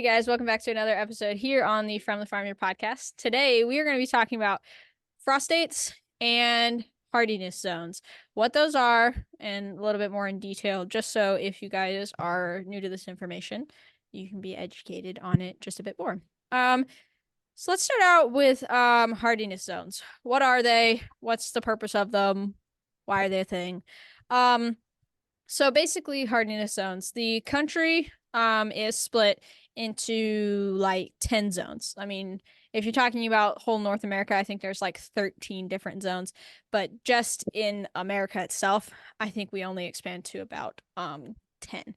guys, welcome back to another episode here on the From the Farm Your podcast. Today we are going to be talking about frost dates and hardiness zones, what those are, and a little bit more in detail, just so if you guys are new to this information, you can be educated on it just a bit more. So let's start out with hardiness zones. What are they? What's the purpose of them? Why are they a thing? So basically hardiness zones. The country is split into like 10 zones. I mean, if you're talking about whole North America, I think there's like 13 different zones, but just in America itself, I think we only expand to about 10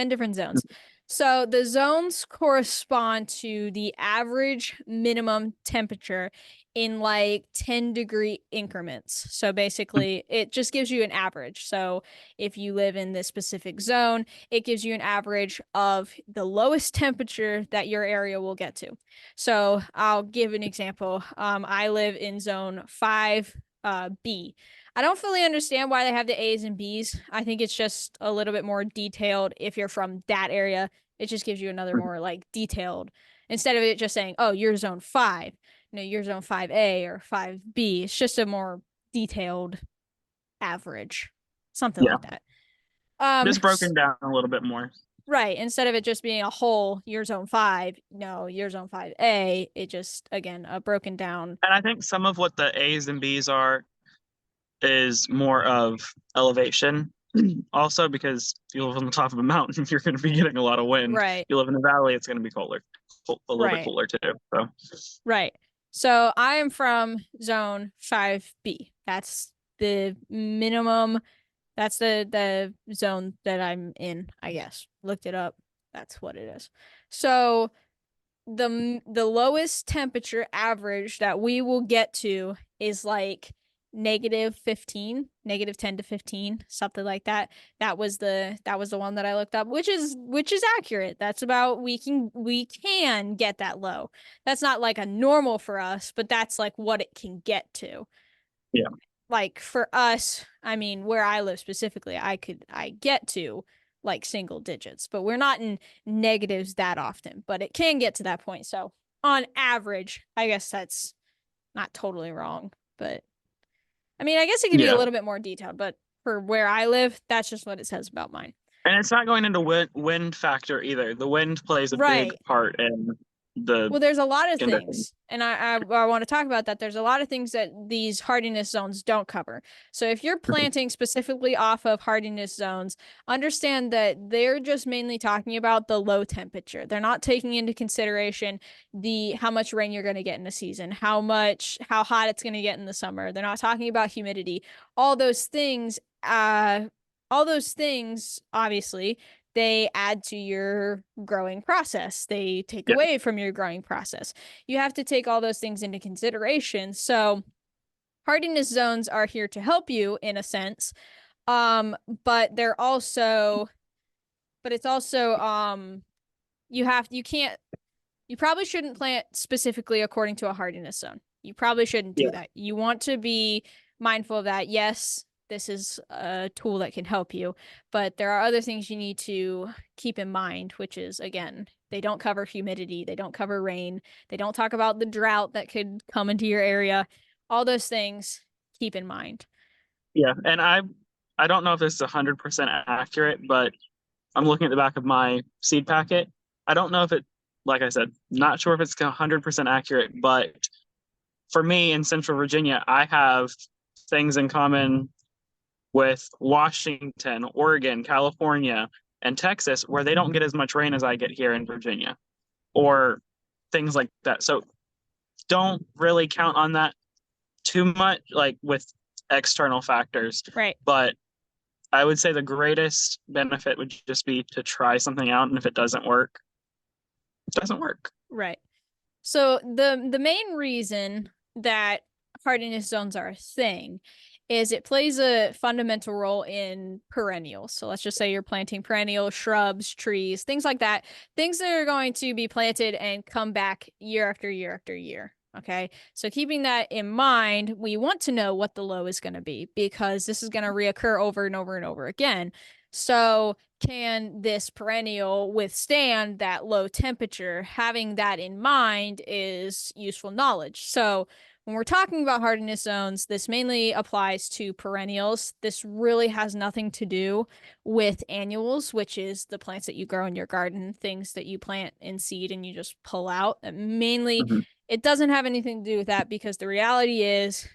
different zones. So the zones correspond to the average minimum temperature in like 10-degree increments. So basically, it just gives you an average. So if you live in this specific zone, it gives you an average of the lowest temperature that your area will get to. So I'll give an example. I live in zone 5B. I don't fully understand why they have the A's and B's. I think it's just a little bit more detailed if you're from that area. It just gives you another more like detailed, instead of it just saying, oh, you're zone 5. You're zone 5A or 5B. It's just a more detailed average, something Yeah, like that. just broken down a little bit more. Right. Instead of it just being a whole year zone 5, no, year zone 5A, it just, again, a broken down. And I think some of what the A's and B's are is more of elevation. Also, because you live on the top of a mountain, you're going to be getting a lot of wind. Right. You live in the valley, it's going to be colder, a little bit Right. cooler too. So, Right. So I am from zone 5B. That's the minimum. That's the zone that I'm in, I guess. Looked it up. That's what it is. So the lowest temperature average that we will get to is like -15, -10 to 15, something like that. That was the one that I looked up, which is accurate. That's about we can get that low. That's not like a normal for us, but that's like what it can get to. yeah, Like for us, I mean, where I live specifically, I get to like single digits, but we're not in negatives that often, but it can get to that point. So on average, I guess that's not totally wrong, but I mean, I guess it could be a yeah. little bit more detailed, but for where I live, that's just what it says about mine. And it's not going into wind factor either. The wind plays a big Right. part in the Well, there's a lot of conditions. things, and I want to talk about that. There's a lot of things that these hardiness zones don't cover. So if you're planting specifically off of hardiness zones, understand that they're just mainly talking about the low temperature. They're not taking into consideration the how much rain you're going to get in a season, how hot it's going to get in the summer. They're not talking about humidity. All those things, obviously they add to your growing process. They take Yeah, away from your growing process. You have to take all those things into consideration. So hardiness zones are here to help you in a sense. But it's also you probably shouldn't plant specifically according to a hardiness zone. You probably shouldn't do yeah, that. You want to be mindful of that. Yes, this is a tool that can help you, but there are other things you need to keep in mind, which is, again, they don't cover humidity, they don't cover rain, they don't talk about the drought that could come into your area. All those things, keep in mind. yeah. And I don't know if this is 100% accurate, but I'm looking at the back of my seed packet. I don't know if it, like I said, not sure if it's 100% accurate, but for me in Central Virginia, I have things in common with Washington, Oregon, California, and Texas, where they don't get as much rain as I get here in Virginia, or things like that. So don't really count on that too much, like with external factors. Right. But I would say the greatest benefit would just be to try something out, and if it doesn't work, it doesn't work. Right. So the main reason that hardiness zones are a thing is it plays a fundamental role in perennials. So let's just say you're planting perennial shrubs, trees, things like that, things that are going to be planted and come back year after year after year. Okay. So keeping that in mind, we want to know what the low is going to be because this is going to reoccur over and over and over again. So, can this perennial withstand that low temperature? Having that in mind is useful knowledge. So, when we're talking about hardiness zones, this mainly applies to perennials. This really has nothing to do with annuals, which is the plants that you grow in your garden, things that you plant in seed and you just pull out. Mainly, Mhm. it doesn't have anything to do with that because the reality is,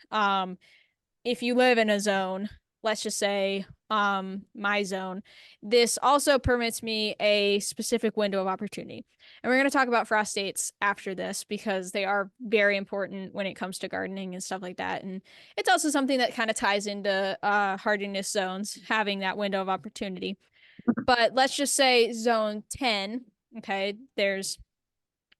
if you live in a zone, let's just say my zone, this also permits me a specific window of opportunity. And we're going to talk about frost dates after this because they are very important when it comes to gardening and stuff like that. And it's also something that kind of ties into hardiness zones, having that window of opportunity. But let's just say zone 10, okay, there's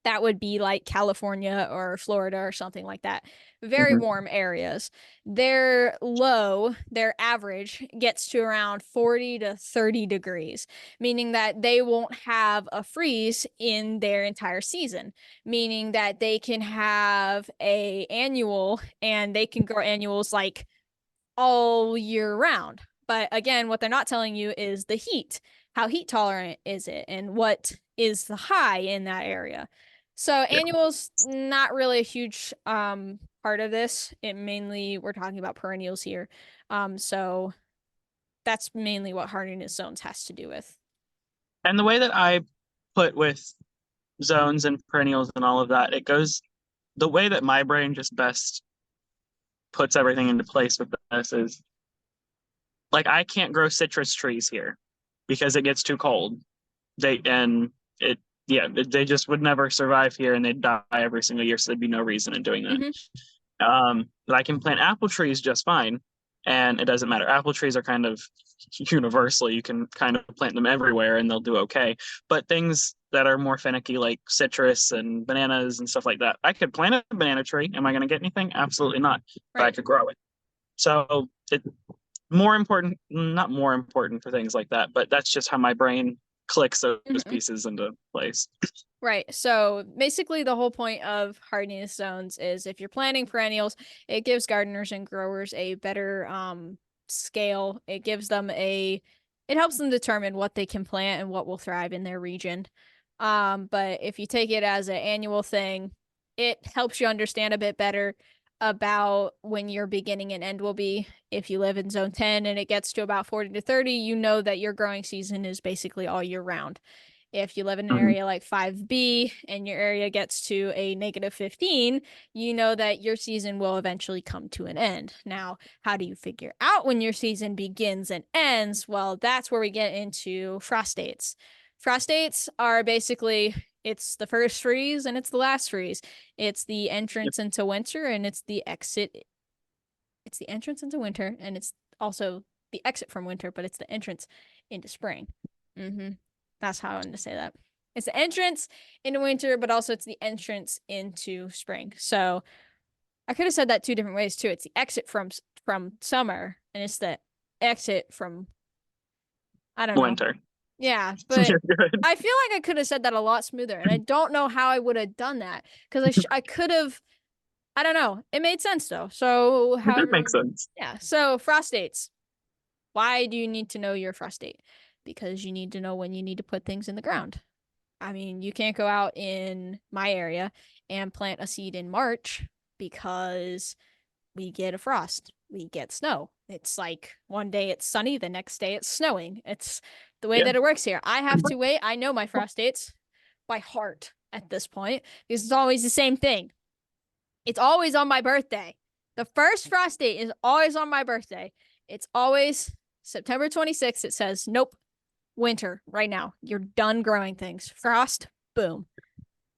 that would be like California or Florida or something like that. Very Mhm. warm areas. Their low, their average gets to around 40 to 30 degrees, meaning that they won't have a freeze in their entire season, meaning that they can have a annual and they can grow annuals like all year round. But again, what they're not telling you is the heat. How heat tolerant is it? And what is the high in that area? So Yeah. annuals, not really a huge part of this. It mainly we're talking about perennials here. So that's mainly what hardiness zones has to do with. And the way that I put with zones and perennials and all of that, it goes the way that my brain just best puts everything into place with this is like I can't grow citrus trees here because it gets too cold. They and it yeah, they just would never survive here and they'd die every single year, so there'd be no reason in doing that. Hmm. But I can plant apple trees just fine, and it doesn't matter. Apple trees are kind of universal. You can kind of plant them everywhere, and they'll do okay. But things that are more finicky, like citrus and bananas and stuff like that, I could plant a banana tree. Am I going to get anything? Absolutely not. But I Right. could grow it. So it more important, not more important for things like that, but that's just how my brain clicks those Hmm. pieces into place. Right. So basically, the whole point of hardiness zones is if you're planting perennials, it gives gardeners and growers a better scale. It helps them determine what they can plant and what will thrive in their region. But if you take it as an annual thing, it helps you understand a bit better about when your beginning and end will be. If you live in zone 10 and it gets to about 40 to 30, you know that your growing season is basically all year round. If you live in an Mhm. area like 5B and your area gets to a negative 15, you know that your season will eventually come to an end. Now, how do you figure out when your season begins and ends? Well, that's where we get into frost dates. Frost dates are basically it's the first freeze and it's the last freeze. It's the Yep. entrance into winter and it's the exit. It's the entrance into winter and it's also the exit from winter, but it's the entrance into spring. Mm-hmm. That's how I wanted to say that. It's the entrance into winter, but also it's the entrance into spring. So I could have said that two different ways too. It's the exit from summer, and it's the exit from I don't know. Winter. Yeah, but You're good. I feel like I could have said that a lot smoother, and I don't know how I would have done that because I could have. I don't know. It made sense though. So It did make however, sense. yeah. So frost dates. Why do you need to know your frost date? Because you need to know when you need to put things in the ground. I mean, you can't go out in my area and plant a seed in March because we get a frost, we get snow. It's like one day it's sunny, the next day it's snowing. It's the way Yeah. that it works here. I have to wait. I know my frost dates by heart at this point because it's always the same thing. It's always on my birthday. The first frost date is always on my birthday. It's always September 26th. It says, nope, winter right now. You're done growing things. Frost, boom.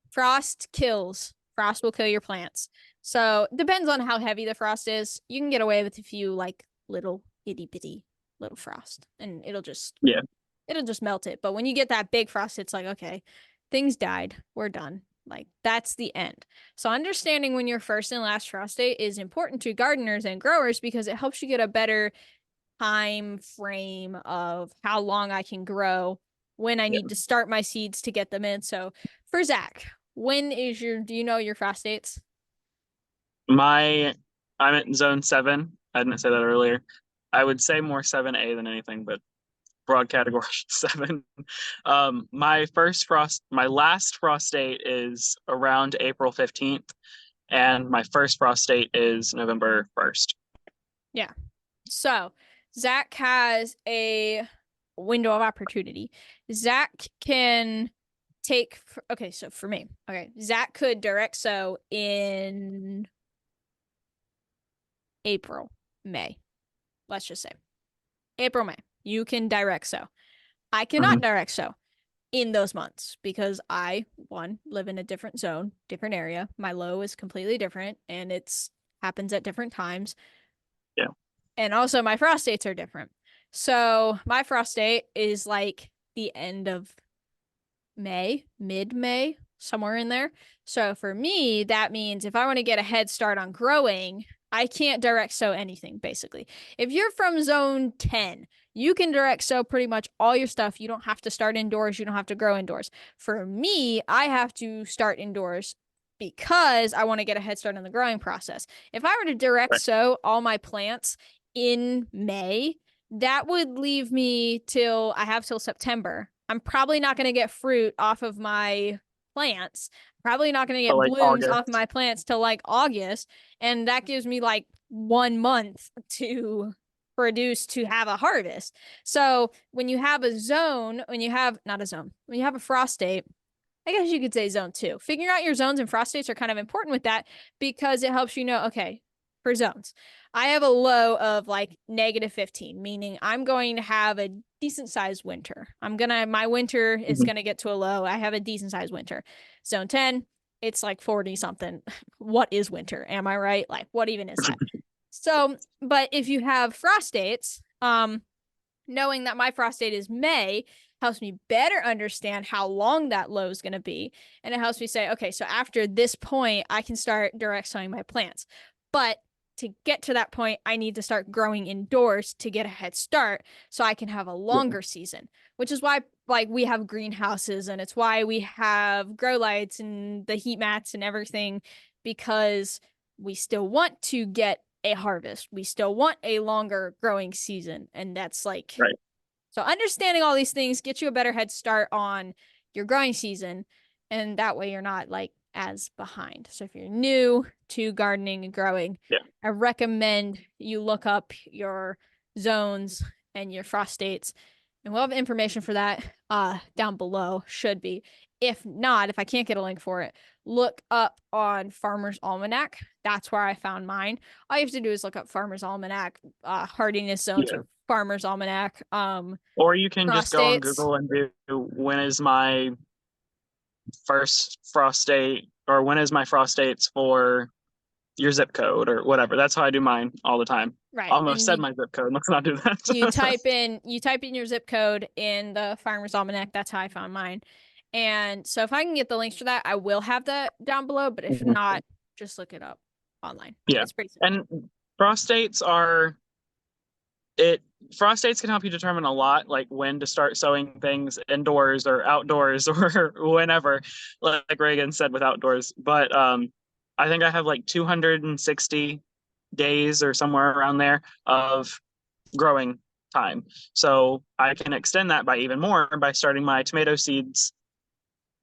Frost kills. Frost will kill your plants. So it depends on how heavy the frost is. You can get away with a few like little itty bitty little frost and Yeah. it'll just melt it. But when you get that big frost, it's like, okay, things died. We're done. Like that's the end. So understanding when your first and last frost date is important to gardeners and growers because it helps you get a better time frame of how long I can grow, when I Yeah. need to start my seeds to get them in. So for Zach, do you know your frost dates? My I'm at zone 7. I didn't say that earlier. I would say more 7A than anything, but broad category 7. My last frost date is around April 15th, and my first frost date is November 1st. Yeah. So Zach has a window of opportunity. Zach can take, okay, so for me, okay, Zach could direct sow in April, May. Let's just say April, May. You can direct sow. I cannot direct sow in those months because I, one, live in a different zone, different area. My low is completely different and it's happens at different times. Yeah. And also my frost dates are different. So my frost date is like the end of May, mid-May, somewhere in there. So for me, that means if I want to get a head start on growing, I can't direct sow anything, basically. If you're from zone 10, you can direct sow pretty much all your stuff. You don't have to start indoors. You don't have to grow indoors. For me, I have to start indoors because I want to get a head start on the growing process. If I were to direct sow all my plants in May, that would leave me till September. I'm probably not going to get fruit off of my plants. Probably not going to get like blooms August. off my plants till like August. And that gives me like 1 month to produce to have a harvest. So when you have a zone, when you have not a zone, when you have a frost date, I guess you could say zone 2. Figuring out your zones and frost dates are kind of important with that because it helps you know, okay, for zones, I have a low of like -15, meaning I'm going to have a decent sized winter. My winter is going to get to a low. I have a decent sized winter. Zone 10, it's like 40 something. What is winter? Am I right? Like, what even is that? So, but if you have frost dates, knowing that my frost date is May helps me better understand how long that low is going to be. And it helps me say, okay, so after this point, I can start direct sowing my plants. But to get to that point, I need to start growing indoors to get a head start so I can have a longer season, which is why like we have greenhouses and it's why we have grow lights and the heat mats and everything, because we still want to get a harvest. We still want a longer growing season. And that's like, so understanding all these things gets you a better head start on your growing season. And that way you're not like as behind. So if you're new to gardening and growing, I recommend you look up your zones and your frost dates. And we'll have information for that down below, should be. If not, if I can't get a link for it, look up on Farmer's Almanac. That's where I found mine. All you have to do is look up Farmer's Almanac, Hardiness Zones or Farmer's Almanac. Or you can just go on dates. Google and do when is my first frost date, or when is my frost dates for your zip code or whatever. That's how I do mine all the time. Right. Almost said my zip code. Let's not do that. you type in your zip code in the Farmer's Almanac. That's how I found mine. And so if I can get the links for that, I will have that down below. But if not, just look it up online. Yeah. It's pretty simple. And frost dates can help you determine a lot, like when to start sowing things indoors or outdoors or whenever, like Reagan said with outdoors. But I think I have like 260 days or somewhere around there of growing time. So I can extend that by even more by starting my tomato seeds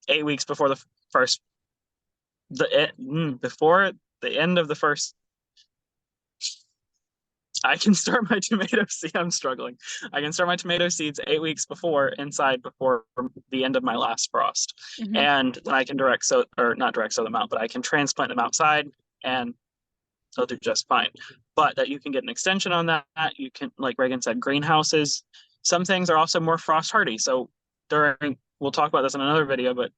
8 weeks before before the end of the first. I can start my tomato seed. I'm struggling. I can start my tomato seeds 8 weeks before the end of my last frost. And then I can not direct sow them out, but I can transplant them outside and they'll do just fine. But that you can get an extension on that. You can, like Reagan said, greenhouses. Some things are also more frost hardy. So we'll talk about this in another video, but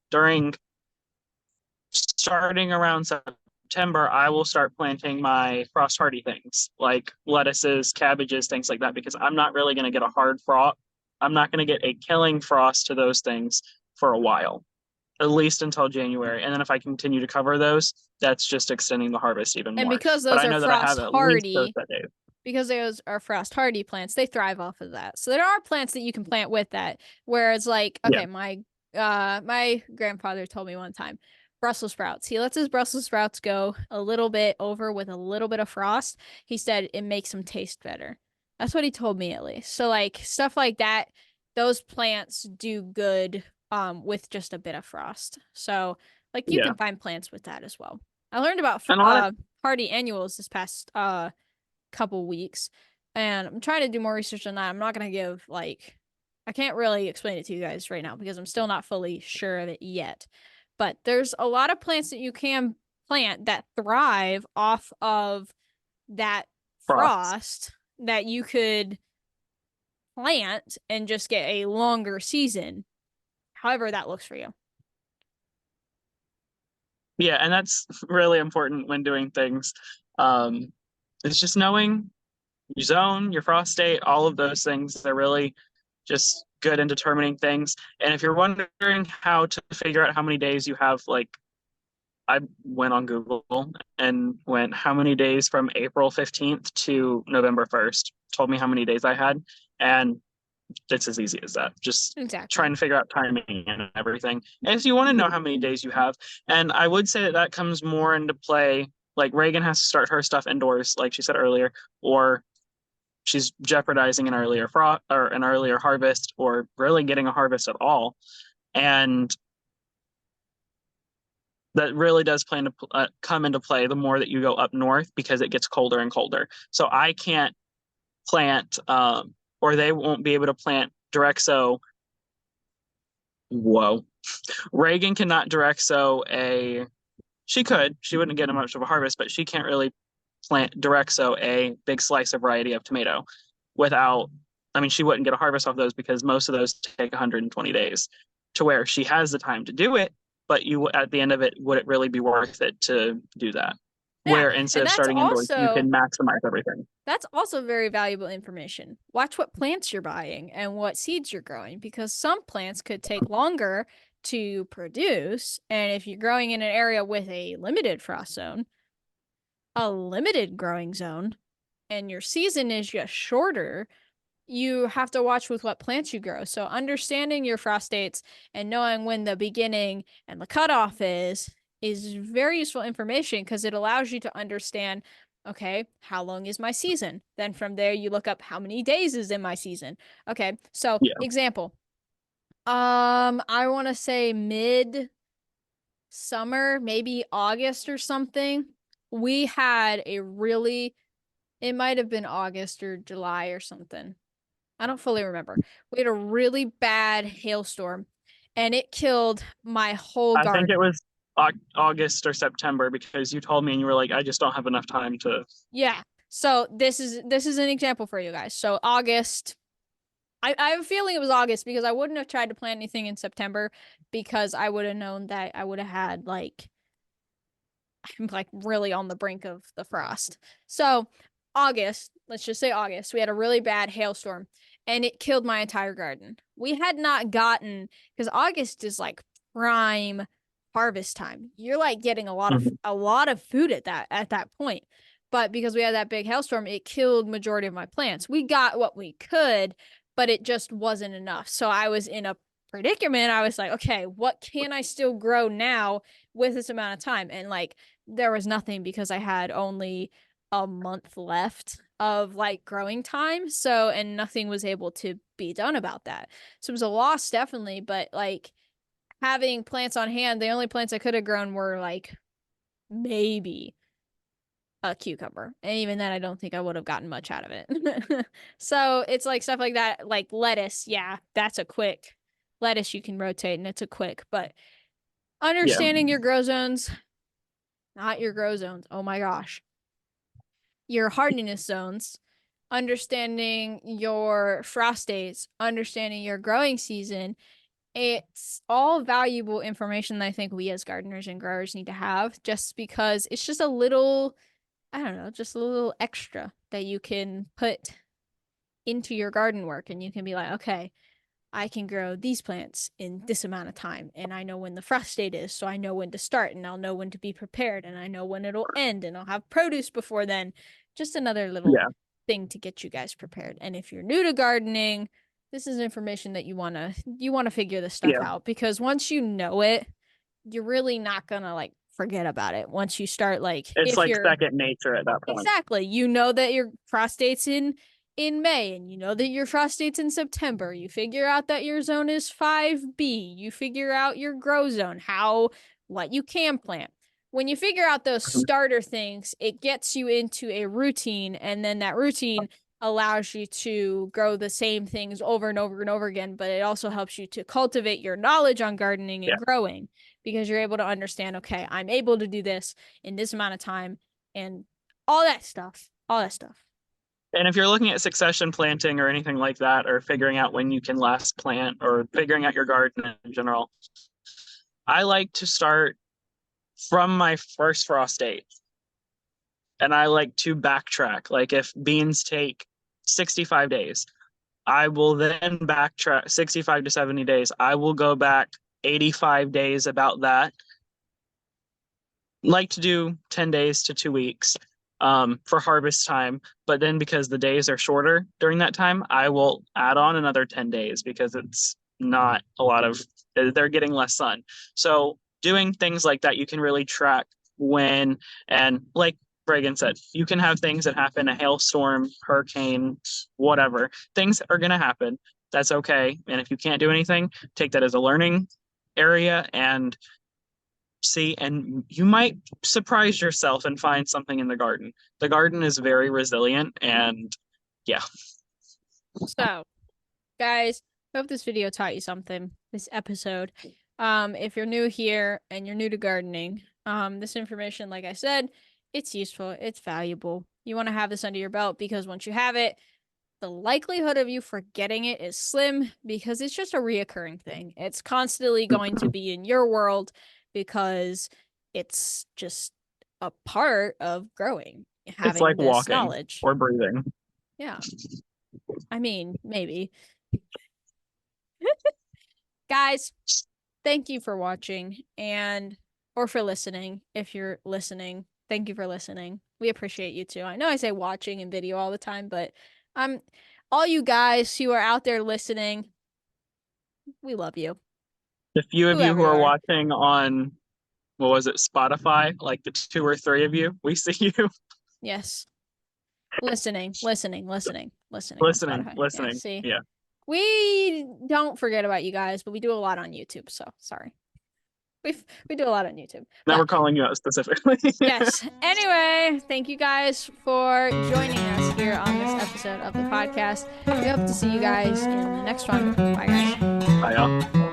starting around September, I will start planting my frost hardy things like lettuces, cabbages, things like that, because I'm not really going to get a hard frost. I'm not going to get a killing frost to those things for a while, at least until January. And then if I continue to cover those, that's just extending the harvest even more. And because those are frost hardy, because those are frost hardy plants, they thrive off of that. So there are plants that you can plant with that. Whereas like, okay, my grandfather told me one time, Brussels sprouts. He lets his Brussels sprouts go a little bit over with a little bit of frost. He said it makes them taste better. That's what he told me, at least. So like stuff like that, those plants do good with just a bit of frost. So like you Yeah. can find plants with that as well. I learned about And a lot of hardy annuals this past couple weeks, and I'm trying to do more research on that. I'm not gonna give like I can't really explain it to you guys right now because I'm still not fully sure of it yet. But there's a lot of plants that you can plant that thrive off of that frost. frost that you could plant and just get a longer season, however that looks for you. Yeah, and that's really important when doing things. Um, it's just knowing your zone, your frost state, all of those things. They're really just good in determining things. And if you're wondering how to figure out how many days you have, like I went on Google and went how many days from April 15th to November 1st, told me how many days I had. And it's as easy as that. Just Exactly. trying to figure out timing and everything. And if you want to know how many days you have, and I would say that that comes more into play. Like Reagan has to start her stuff indoors, like she said earlier, or she's jeopardizing an earlier frost or an earlier harvest, or really getting a harvest at all. And that really does plan to come into play the more that you go up north because it gets colder and colder. So I can't plant, or they won't be able to plant direct sow. Whoa. Reagan cannot direct sow a. She could. She wouldn't get much of a harvest, but she can't really plant direct sow a big slice of variety of tomato without. I mean, she wouldn't get a harvest off those because most of those take 120 days. To where she has the time to do it, but you at the end of it, would it really be worth it to do that? Yeah, Where instead and of starting indoors, you can maximize everything. that's also very valuable information. Watch what plants you're buying and what seeds you're growing because some plants could take longer to produce, and if you're growing in an area with a limited frost zone, a limited growing zone, and your season is just shorter, you have to watch with what plants you grow. So understanding your frost dates and knowing when the beginning and the cutoff is very useful information because it allows you to understand, okay, how long is my season? Then from there you look up how many days is in my season. Okay, so Yeah. example. I want to say mid summer, maybe August or something. We had a really, it might have been August or July or something. I don't fully remember. We had a really bad hailstorm and it killed my whole I think it garden. was August or September because you told me and you were like, I just don't have enough time to. Yeah. So this is an example for you guys. So August, I have a feeling it was August because I wouldn't have tried to plant anything in September because I would have known that I would have had like I'm like really on the brink of the frost. So, August, let's just say August, we had a really bad hailstorm and it killed my entire garden. We had not gotten because August is like prime harvest time. You're like getting Mhm. a lot of food at that point. But because we had that big hailstorm, it killed majority of my plants. We got what we could, but it just wasn't enough. So I was in a predicament. I was like, okay, what can I still grow now with this amount of time? And like there was nothing because I had only a month left of like growing time. So, and nothing was able to be done about that. So it was a loss, definitely. But like having plants on hand, the only plants I could have grown were like maybe a cucumber. And even then, I don't think I would have gotten much out of it. So it's like stuff like that, like lettuce. Yeah, that's a quick lettuce you can rotate and it's a quick, but Yeah. understanding your grow zones, not your grow zones. Oh my gosh. Your hardiness zones, understanding your frost dates, understanding your growing season. It's all valuable information that I think we as gardeners and growers need to have just because it's just a little, I don't know, just a little extra that you can put into your garden work and you can be like, okay, I can grow these plants in this amount of time. And I know when the frost date is, so I know when to start and I'll know when to be prepared and I know when it'll end and I'll have produce before then. Just another little Yeah. thing to get you guys prepared. And if you're new to gardening, this is information that you wanna figure this stuff Yeah. out because once you know it, you're really not gonna like forget about it. Once you start like It's if like you're second nature at that point. exactly, you know that your frost date's in in May and you know that your frost date's in September, you figure out that your zone is 5B, you figure out your grow zone, what you can plant. When you figure out those starter things, it gets you into a routine, and then that routine allows you to grow the same things over and over and over again, but it also helps you to cultivate your knowledge on gardening and growing, because you're able to understand, okay, I'm able to do this in this amount of time and all that stuff. All that stuff. And if you're looking at succession planting or anything like that, or figuring out when you can last plant, or figuring out your garden in general, I like to start from my first frost date. And I like to backtrack. Like if beans take 65 days, I will then backtrack 65 to 70 days. I will go back 85 days about that. Like to do 10 days to 2 weeks for harvest time. But then because the days are shorter during that time, I will add on another 10 days because it's not a lot of, they're getting less sun. So doing things like that, you can really track when, and like Reagan said, you can have things that happen, a hailstorm, hurricane, whatever. Things are going to happen. That's okay. And if you can't do anything, take that as a learning area and see, and you might surprise yourself and find something in the garden. The garden is very resilient, and yeah. So, guys, hope this video taught you something, this episode. If you're new here and you're new to gardening, this information, like I said, it's useful, it's valuable. You want to have this under your belt because once you have it, the likelihood of you forgetting it is slim because it's just a reoccurring thing. It's constantly going to be in your world because it's just a part of growing, having it's like this walking knowledge or breathing. Yeah. I mean, maybe. Guys, thank you for watching or for listening. If you're listening, thank you for listening. We appreciate you too. I know I say watching and video all the time, but all you guys who are out there listening, we love you. The few of you Whoever who you are are. watching on, what was it, Spotify, like the 2 or 3 of you, we see you. Yes. Listening on Spotify. Listening. Yeah, see. Yeah. We don't forget about you guys, but we do a lot on YouTube, so sorry. We do a lot on YouTube. Now we're calling you out specifically. Yes. Anyway, thank you guys for joining us here on this episode of the podcast. We hope to see you guys in the next one. Bye, guys. Bye, y'all.